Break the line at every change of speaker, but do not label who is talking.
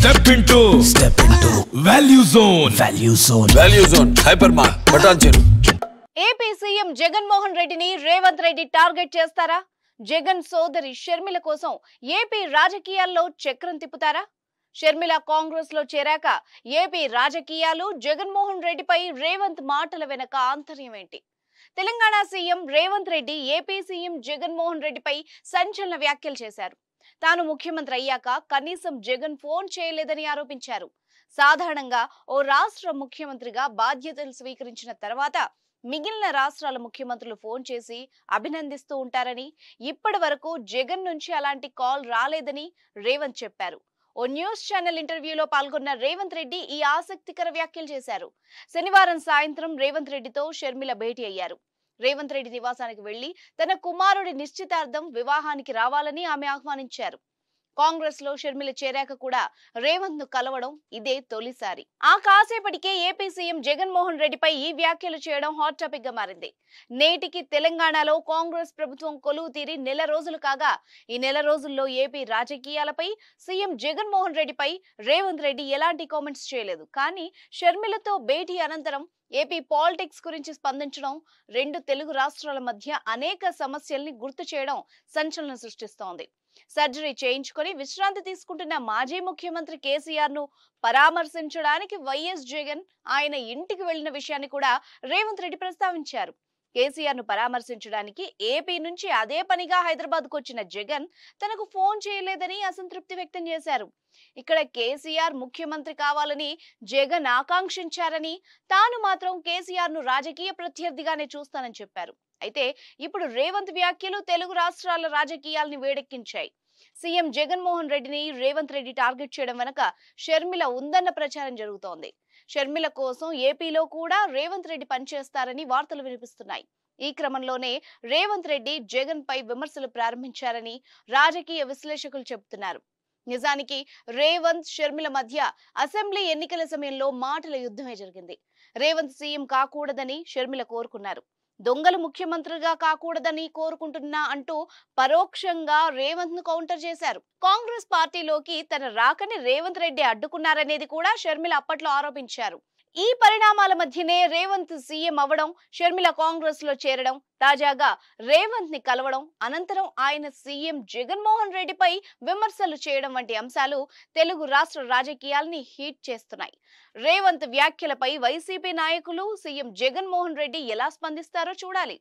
Step into Value Zone Hypermart Patancheru.
AP CM Jaganmohan రెడ్డిని Revanth Reddy target చేస్తారా? జగన్ సోదరి షర్మిల కోసం ఏపీ రాజకీయాల్లో చక్రం తిప్పుతారా? షర్మిల కాంగ్రెస్ లో చేరాక ఏపీ రాజకీయాలు జగన్మోహన్ రెడ్డిపై రేవంత్ మాటల వెనక ఆంతర్యం ఏంటి? Telangana CM Revanth Reddy AP CM Jaganmohan రెడ్డిపై సంచలన వ్యాఖ్యలు చేశారు. తాను ముఖ్యమంత్రి అయ్యాక కనీసం జగన్ ఫోన్ చేయలేదని ఆరోపించారు. సాధారణంగా ఓ రాష్ట్ర ముఖ్యమంత్రిగా బాధ్యతలు స్వీకరించిన తర్వాత మిగిలిన రాష్ట్రాల ముఖ్యమంత్రులు ఫోన్ చేసి అభినందిస్తూ ఉంటారని, ఇప్పటి వరకు జగన్ నుంచి అలాంటి కాల్ రాలేదని రేవంత్ చెప్పారు. ఓ న్యూస్ ఛానల్ ఇంటర్వ్యూలో పాల్గొన్న రేవంత్ రెడ్డి ఈ ఆసక్తికర వ్యాఖ్యలు చేశారు. శనివారం సాయంత్రం రేవంత్ రెడ్డితో షర్మిల భేటీ అయ్యారు. రేవంత్ రెడ్డి నివాసానికి వెళ్లి తన కుమారుడి నిశ్చితార్థం వివాహానికి రావాలని ఆమె ఆహ్వానించారు. కాంగ్రెస్ లో షర్మిల చేరాక కూడా రేవంత్ ను కలవడం ఇదే తొలిసారి. ఆ కాసేపటికే ఏపీ సీఎం జగన్మోహన్ రెడ్డిపై ఈ వ్యాఖ్యలు చేయడం హాట్ టాపిక్ గా మారింది. నేటికి తెలంగాణలో కాంగ్రెస్ ప్రభుత్వం కొలువు తీరి నెల రోజులు కాగా, ఈ నెల రోజుల్లో ఏపీ రాజకీయాలపై సీఎం జగన్మోహన్ రెడ్డిపై రేవంత్ రెడ్డి ఎలాంటి కామెంట్స్ చేయలేదు. కానీ షర్మిలతో భేటీ అనంతరం ఏపీ పాలిటిక్స్ గురించి స్పందించడం, రెండు తెలుగు రాష్ట్రాల మధ్య అనేక సమస్యల్ని గుర్తు చేయడం సంచలనం సృష్టిస్తోంది. సర్జరీ చేయించుకొని విశ్రాంతి తీసుకుంటున్న మాజీ ముఖ్యమంత్రి కేసీఆర్ ను పరామర్శించడానికి వైఎస్ జగన్ ఆయన ఇంటికి వెళ్లిన విషయాన్ని కూడా రేవంత్ రెడ్డి ప్రస్తావించారు. కేసీఆర్ ను పరామర్శించడానికి ఏపీ నుంచి అదే పనిగా హైదరాబాద్ కు వచ్చిన జగన్ తనకు ఫోన్ చేయలేదని అసంతృప్తి వ్యక్తం చేశారు. ఇక్కడ కేసీఆర్ ముఖ్యమంత్రి కావాలని జగన్ ఆకాంక్షించారని, తాను మాత్రం కేసీఆర్ ను రాజకీయ ప్రత్యర్థిగానే చూస్తానని చెప్పారు. అయితే ఇప్పుడు రేవంత్ వ్యాఖ్యలు తెలుగు రాష్ట్రాల రాజకీయాల్ని వేడెక్కించాయి. సీఎం జగన్మోహన్ రెడ్డిని రేవంత్ రెడ్డి టార్గెట్ చేయడం వెనక షర్మిల ఉందన్న ప్రచారం జరుగుతోంది. షర్మిల కోసం ఏపీలో కూడా రేవంత్ రెడ్డి పనిచేస్తారని వార్తలు వినిపిస్తున్నాయి. ఈ క్రమంలోనే రేవంత్ రెడ్డి జగన్ పై విమర్శలు ప్రారంభించారని రాజకీయ విశ్లేషకులు చెబుతున్నారు. నిజానికి రేవంత్ షర్మిల మధ్య అసెంబ్లీ ఎన్నికల సమయంలో మాటల యుద్ధమే జరిగింది. రేవంత్ సీఎం కాకూడదని షర్మిల కోరుకున్నారు. దొంగలు ముఖ్యమంత్రిగా కాకూడదని కోరుకుంటున్నా అంటూ పరోక్షంగా రేవంత్ ను కౌంటర్ చేశారు. కాంగ్రెస్ పార్టీలోకి తన రాకని రేవంత్ రెడ్డి అడ్డుకున్నారనేది కూడా షర్మిల అప్పట్లో ఆరోపించారు. ఈ పరిణామాల మధ్యనే రేవంత్ సీఎం అవ్వడం, షర్మిల కాంగ్రెస్ లో చేరడం, తాజాగా రేవంత్ ని కలవడం, అనంతరం ఆయన సీఎం జగన్మోహన్ రెడ్డిపై విమర్శలు చేయడం వంటి అంశాలు తెలుగు రాష్ట్ర రాజకీయాల్ని హీట్ చేస్తున్నాయి. రేవంత్ వ్యాఖ్యలపై వైసీపీ నాయకులు, సీఎం జగన్మోహన్ రెడ్డి ఎలా స్పందిస్తారో చూడాలి.